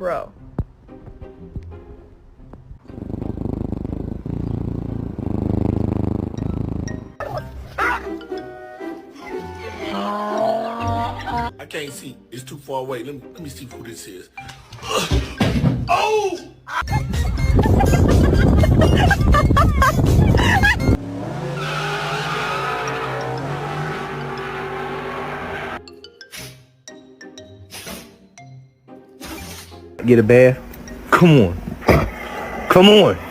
bro. I can't see. It's too far away. Let me see who this is. Oh! Get a bath? Come on. Come on.